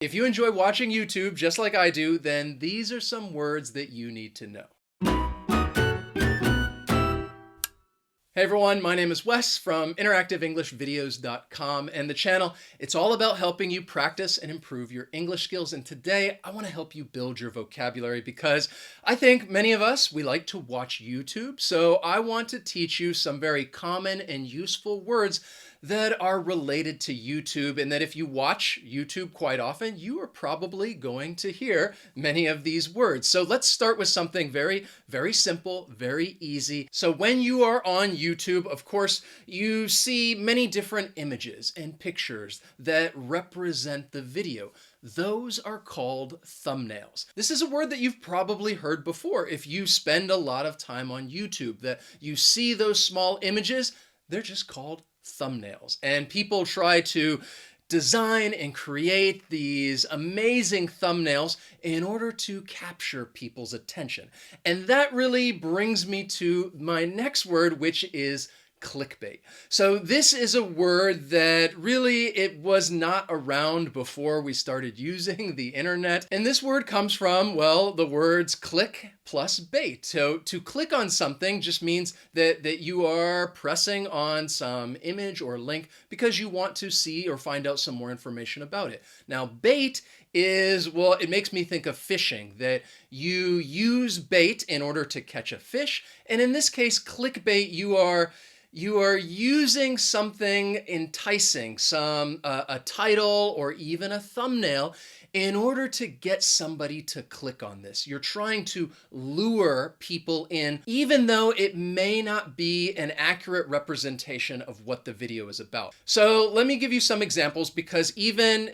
If you enjoy watching YouTube just like I do, then these are some words that you need to know. Hey everyone, my name is Wes from interactiveenglishvideos.com, and the channel, it's all about helping you practice and improve your English skills. And today I want to help you build your vocabulary because I think many of us, we like to watch YouTube. So I want to teach you some very common and useful words that are related to YouTube, and that if you watch YouTube quite often, you are probably going to hear many of these words. So let's start with something very, very simple, very easy. So when you are on YouTube, of course, you see many different images and pictures that represent the video. Those are called thumbnails. This is a word that you've probably heard before if you spend a lot of time on YouTube, that you see those small images, they're just called thumbnails. And people try to design and create these amazing thumbnails in order to capture people's attention. And that really brings me to my next word, which is clickbait. So this is a word that really it was not around before we started using the internet. And this word comes from, well, the words click plus bait. So to click on something just means that you are pressing on some image or link because you want to see or find out some more information about it. Now, bait is, well, it makes me think of fishing, that you use bait in order to catch a fish. And in this case, clickbait, you are using something enticing, a title or even a thumbnail, in order to get somebody to click on this. You're trying to lure people in, even though it may not be an accurate representation of what the video is about. So let me give you some examples, because even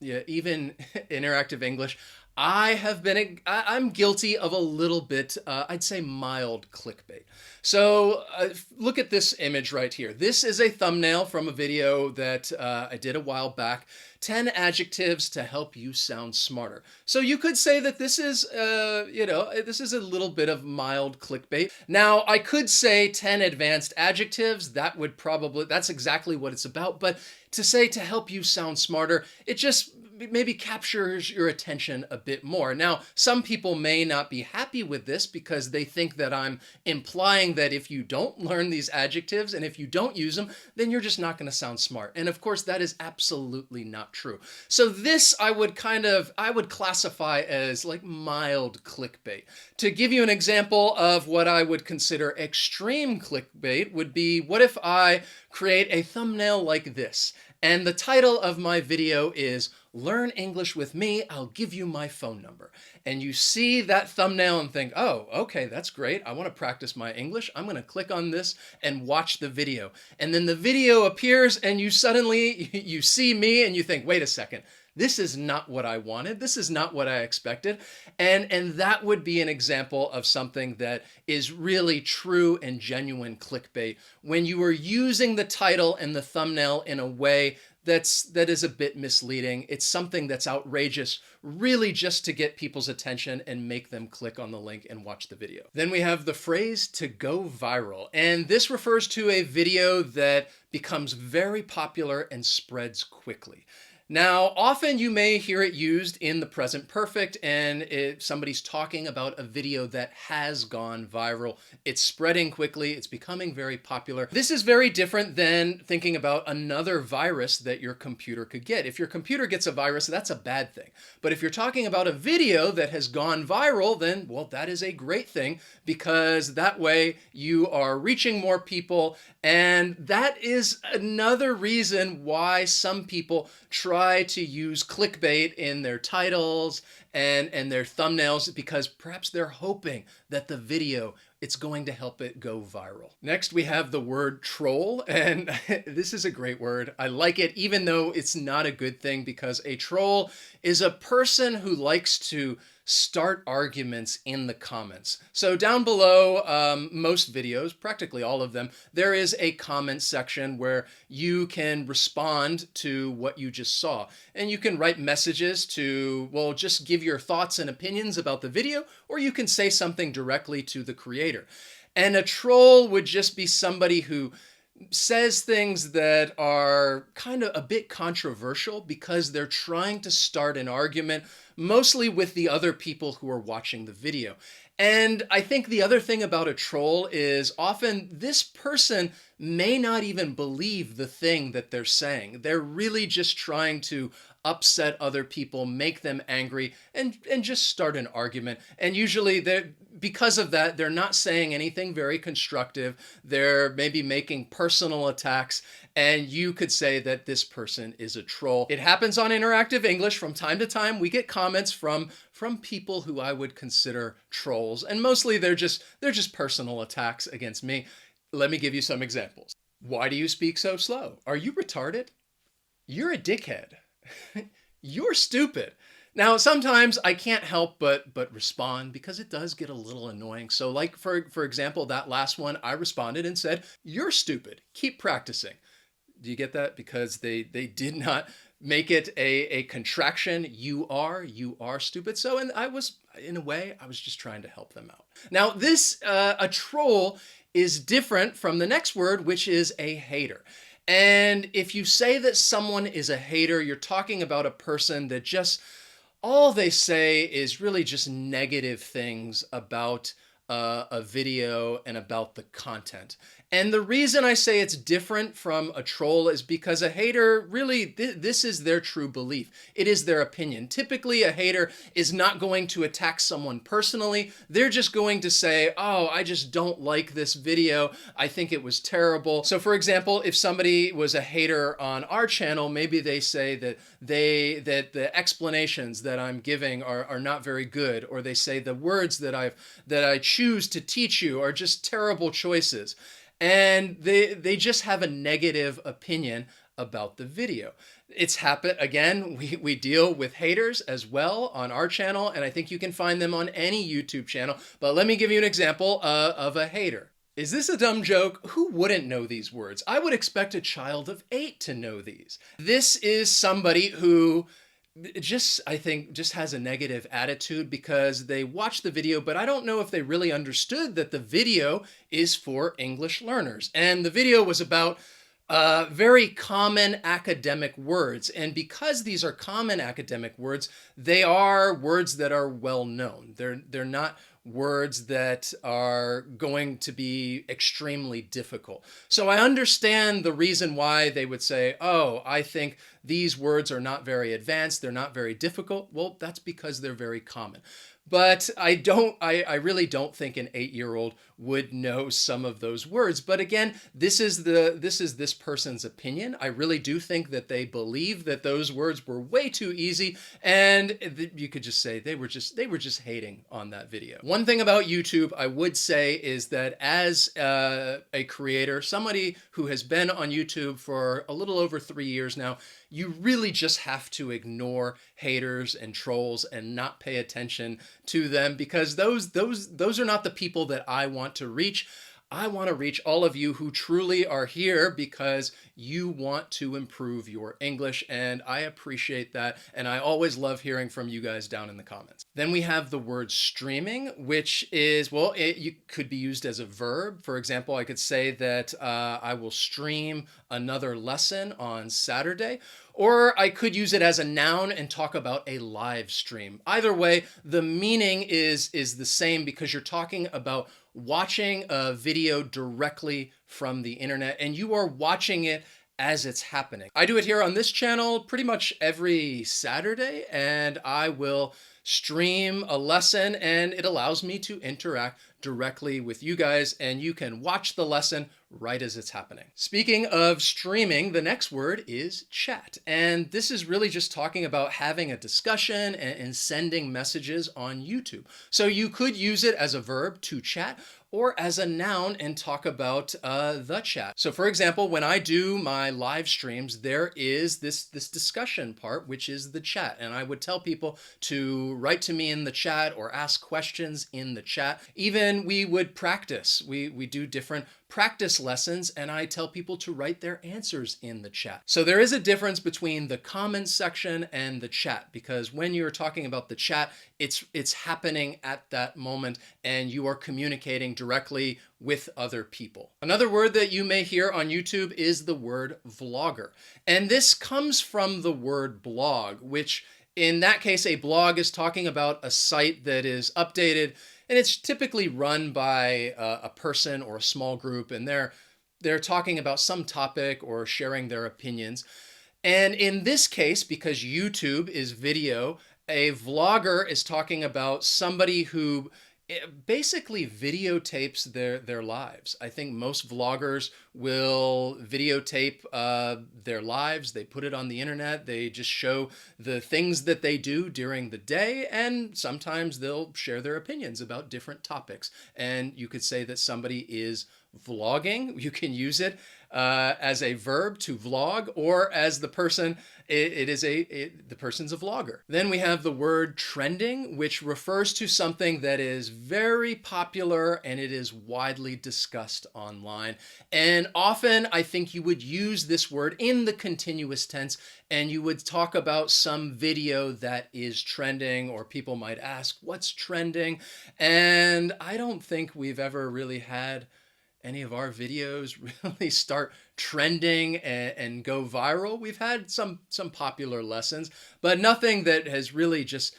interactive English, I'm guilty of a little bit, I'd say mild clickbait. So look at this image right here. This is a thumbnail from a video that I did a while back. 10 adjectives to help you sound smarter. So you could say that this is, this is a little bit of mild clickbait. Now, I could say 10 advanced adjectives. That's exactly what it's about. But to say to help you sound smarter, it just maybe captures your attention a bit more. Now, some people may not be happy with this because they think that I'm implying that if you don't learn these adjectives and if you don't use them, then you're just not going to sound smart. And of course, that is absolutely not true. So this I would classify as like mild clickbait. To give you an example of what I would consider extreme clickbait would be, what if I create a thumbnail like this? And the title of my video is Learn English with Me, I'll give you my phone number. And you see that thumbnail and think, oh, okay, that's great. I want to practice my English. I'm going to click on this and watch the video. And then the video appears and you see me and you think, wait a second, this is not what I wanted. This is not what I expected. And that would be an example of something that is really true and genuine clickbait, when you are using the title and the thumbnail in a way that is a bit misleading. It's something that's outrageous, really just to get people's attention and make them click on the link and watch the video. Then we have the phrase to go viral. And this refers to a video that becomes very popular and spreads quickly. Now, often you may hear it used in the present perfect, and somebody's talking about a video that has gone viral. It's spreading quickly. It's becoming very popular. This is very different than thinking about another virus that your computer could get. If your computer gets a virus, that's a bad thing. But if you're talking about a video that has gone viral, then, well, that is a great thing, because that way you are reaching more people. And that is another reason why some people try to use clickbait in their titles and their thumbnails, because perhaps they're hoping that the video, it's going to help it go viral. Next, we have the word troll, and this is a great word. I like it, even though it's not a good thing, because a troll is a person who likes to start arguments in the comments. So down below most videos, practically all of them, there is a comment section where you can respond to what you just saw. And you can write messages to, well, just give your thoughts and opinions about the video, or you can say something directly to the creator. And a troll would just be somebody who says things that are kind of a bit controversial because they're trying to start an argument, mostly with the other people who are watching the video. And I think the other thing about a troll is often this person may not even believe the thing that they're saying. They're really just trying to upset other people, make them angry, and just start an argument. And usually they're because of that, they're not saying anything very constructive. They're maybe making personal attacks, and you could say that this person is a troll. It happens on Interactive English from time to time. We get comments from people who I would consider trolls, and mostly they're just personal attacks against me. Let me give you some examples. Why do you speak so slow? Are you retarded? You're a dickhead. You're stupid. Now, sometimes I can't help but respond because it does get a little annoying. So like for example, that last one, I responded and said, "You're stupid. Keep practicing." Do you get that? Because they did not make it a contraction. You are stupid. So, and I was, in a way, I was just trying to help them out. Now, this a troll is different from the next word, which is a hater. And if you say that someone is a hater, you're talking about a person that just all they say is really just negative things about a video and about the content. And the reason I say it's different from a troll is because a hater really, this is their true belief. It is their opinion. Typically, a hater is not going to attack someone personally. They're just going to say, "Oh, I just don't like this video. I think it was terrible." So for example, if somebody was a hater on our channel, maybe they say that the explanations that I'm giving are not very good, or they say the words that I choose to teach you are just terrible choices. And they just have a negative opinion about the video. It's happened again. We deal with haters as well on our channel, and I think you can find them on any YouTube channel. But let me give you an example of a hater. Is this a dumb joke? Who wouldn't know these words? I would expect a child of 8 to know these. This is somebody who I think just has a negative attitude because they watched the video, but I don't know if they really understood that the video is for English learners. And the video was about very common academic words. And because these are common academic words, they are words that are well known. They're not words that are going to be extremely difficult. So I understand the reason why they would say, "Oh, I think these words are not very advanced, they're not very difficult." Well, that's because they're very common. But I really don't think an 8-year-old would know some of those words. But again, this is this person's opinion. I really do think that they believe that those words were way too easy, and you could just say they were just hating on that video. One thing about YouTube I would say is that as a creator, somebody who has been on YouTube for a little over 3 years now, you really just have to ignore haters and trolls and not pay attention to them, because those are not the people that I want to reach. I want to reach all of you who truly are here because you want to improve your English, and I appreciate that, and I always love hearing from you guys down in the comments. Then we have the word streaming, which is, well, you could be used as a verb. For example, I could say that I will stream another lesson on Saturday, or I could use it as a noun and talk about a live stream. Either way, the meaning is the same because you're talking about watching a video directly from the internet, and you are watching it as it's happening. I do it here on this channel pretty much every Saturday, and I will stream a lesson, and it allows me to interact directly with you guys, and you can watch the lesson right as it's happening. Speaking of streaming, the next word is chat. And this is really just talking about having a discussion and sending messages on YouTube. So you could use it as a verb, to chat, or as a noun and talk about the chat. So for example, when I do my live streams, there is this discussion part, which is the chat. And I would tell people to write to me in the chat or ask questions in the chat. Even often we would practice. We do different practice lessons, and I tell people to write their answers in the chat. So there is a difference between the comments section and the chat, because when you're talking about the chat, it's happening at that moment and you are communicating directly with other people. Another word that you may hear on YouTube is the word vlogger. And this comes from the word blog, which in that case, a blog is talking about a site that is updated, and it's typically run by a person or a small group, and they're talking about some topic or sharing their opinions. And in this case, because YouTube is video, a vlogger is talking about somebody who basically videotapes their lives. I think most vloggers will videotape their lives. They put it on the internet. They just show the things that they do during the day, and sometimes they'll share their opinions about different topics. And you could say that somebody is vlogging. You can use it as a verb to vlog, or as the person, the person's a vlogger. Then we have the word trending, which refers to something that is very popular and it is widely discussed online. And often I think you would use this word in the continuous tense, and you would talk about some video that is trending, or people might ask, what's trending? And I don't think we've ever really had any of our videos really start trending and go viral. We've had some popular lessons, but nothing that has really just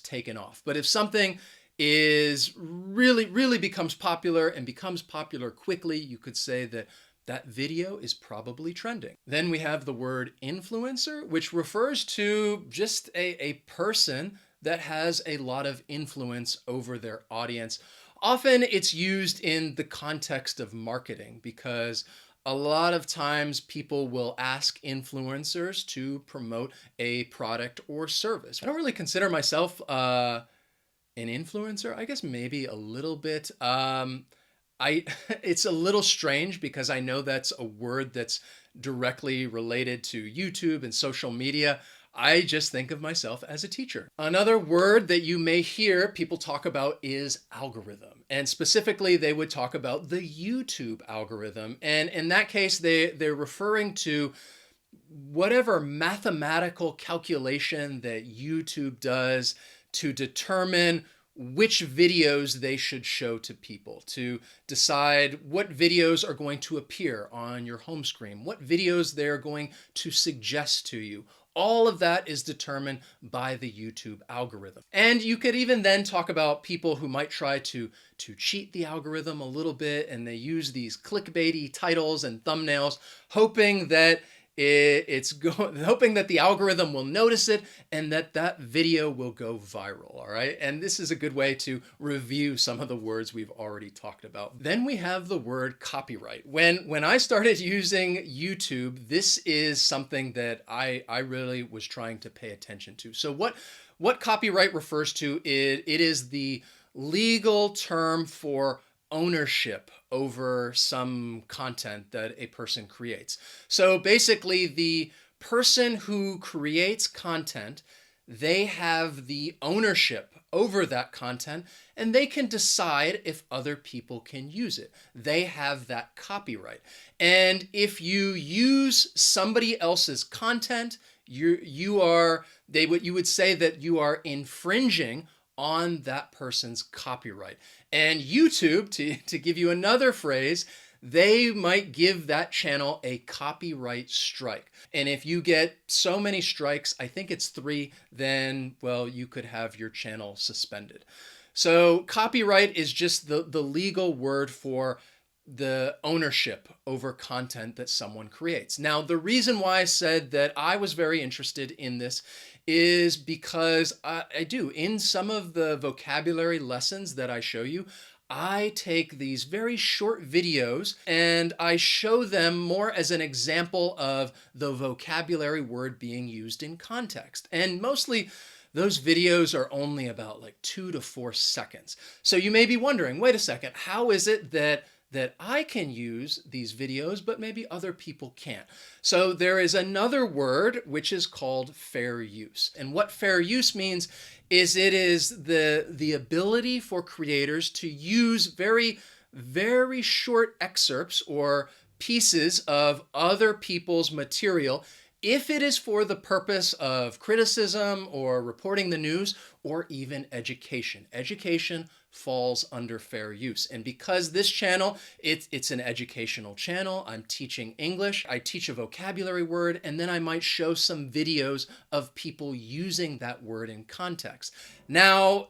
taken off. But if something is really becomes popular and becomes popular quickly, you could say that that video is probably trending. Then we have the word influencer, which refers to just a person that has a lot of influence over their audience. Often it's used in the context of marketing, because a lot of times people will ask influencers to promote a product or service. I don't really consider myself an influencer. I guess maybe a little bit. It's a little strange, because I know that's a word that's directly related to YouTube and social media. I just think of myself as a teacher. Another word that you may hear people talk about is algorithm. And specifically, they would talk about the YouTube algorithm. And in that case, they're referring to whatever mathematical calculation that YouTube does to determine which videos they should show to people, to decide what videos are going to appear on your home screen, what videos they're going to suggest to you. All of that is determined by the YouTube algorithm. And you could even then talk about people who might try to cheat the algorithm a little bit, and they use these clickbaity titles and thumbnails, hoping that hoping that the algorithm will notice it and that video will go viral, all right? And this is a good way to review some of the words we've already talked about. Then we have the word copyright. When I started using YouTube, this is something that I really was trying to pay attention to. So what copyright refers to, it is the legal term for ownership over some content that a person creates. So basically, the person who creates content, they have the ownership over that content, and they can decide if other people can use it. They have that copyright. And if you use somebody else's content, you would say that you are infringing on that person's copyright. And YouTube, to give you another phrase, they might give that channel a copyright strike. And if you get so many strikes, I think it's 3, then, well, you could have your channel suspended. So copyright is just the legal word for the ownership over content that someone creates. Now, the reason why I said that I was very interested in this is because I do, in some of the vocabulary lessons that I show you, I take these very short videos and I show them more as an example of the vocabulary word being used in context. And mostly those videos are only about like 2 to 4 seconds. So you may be wondering, wait a second, how is it that that I can use these videos, but maybe other people can't. So there is another word which is called fair use. And what fair use means is it is the ability for creators to use very, very short excerpts or pieces of other people's material if it is for the purpose of criticism or reporting the news or even education. Education falls under fair use. And because this channel, it's an educational channel, I'm teaching English, I teach a vocabulary word, and then I might show some videos of people using that word in context. Now,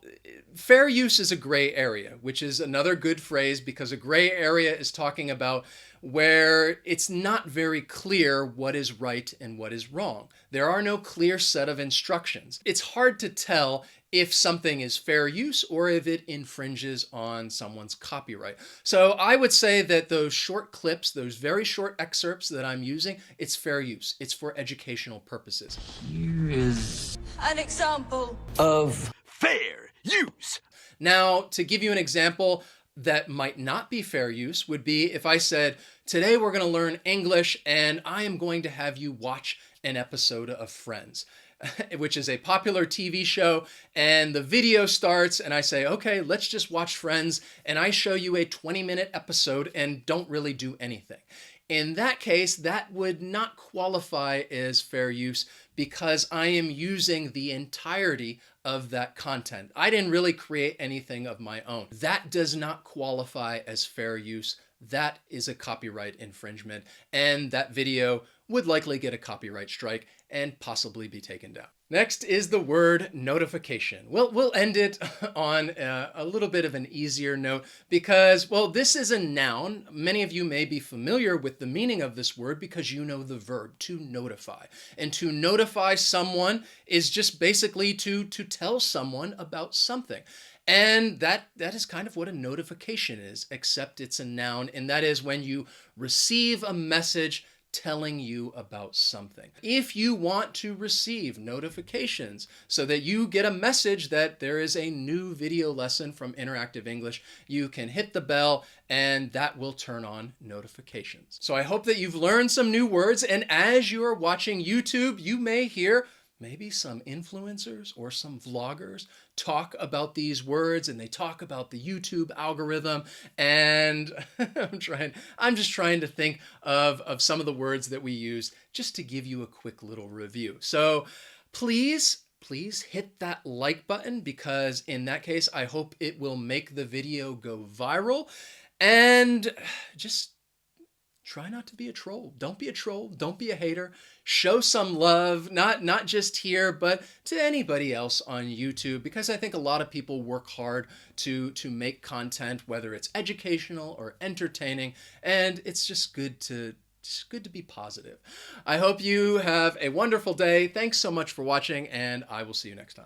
fair use is a gray area, which is another good phrase because a gray area is talking about where it's not very clear what is right and what is wrong. There are no clear set of instructions. It's hard to tell if something is fair use or if it infringes on someone's copyright. So I would say that those short clips, those very short excerpts that I'm using, it's fair use. It's for educational purposes. Here is an example of fair use. Now, to give you an example that might not be fair use would be if I said, today we're going to learn English and I am going to have you watch an episode of Friends, which is a popular TV show, and the video starts and I say, okay, let's just watch Friends, and I show you a 20-minute episode and don't really do anything. In that case, that would not qualify as fair use because I am using the entirety of that content. I didn't really create anything of my own. That does not qualify as fair use. That is a copyright infringement, and that video would likely get a copyright strike and possibly be taken down. Next is the word notification. Well, we'll end it on a little bit of an easier note because, well, this is a noun. Many of you may be familiar with the meaning of this word because you know the verb to notify. And to notify someone is just basically to tell someone about something. And that is kind of what a notification is, except it's a noun, and that is when you receive a message telling you about something. If you want to receive notifications so that you get a message that there is a new video lesson from Interactive English, you can hit the bell and that will turn on notifications. So I hope that you've learned some new words, and as you are watching YouTube, you may hear maybe some influencers or some vloggers talk about these words, and they talk about the YouTube algorithm, and I'm just trying to think of some of the words that we use just to give you a quick little review. So please hit that like button, because in that case, I hope it will make the video go viral. And just try not to be a troll. Don't be a troll. Don't be a hater. Show some love, not just here, but to anybody else on YouTube, because I think a lot of people work hard to make content, whether it's educational or entertaining, and it's just good to be positive. I hope you have a wonderful day. Thanks so much for watching, and I will see you next time.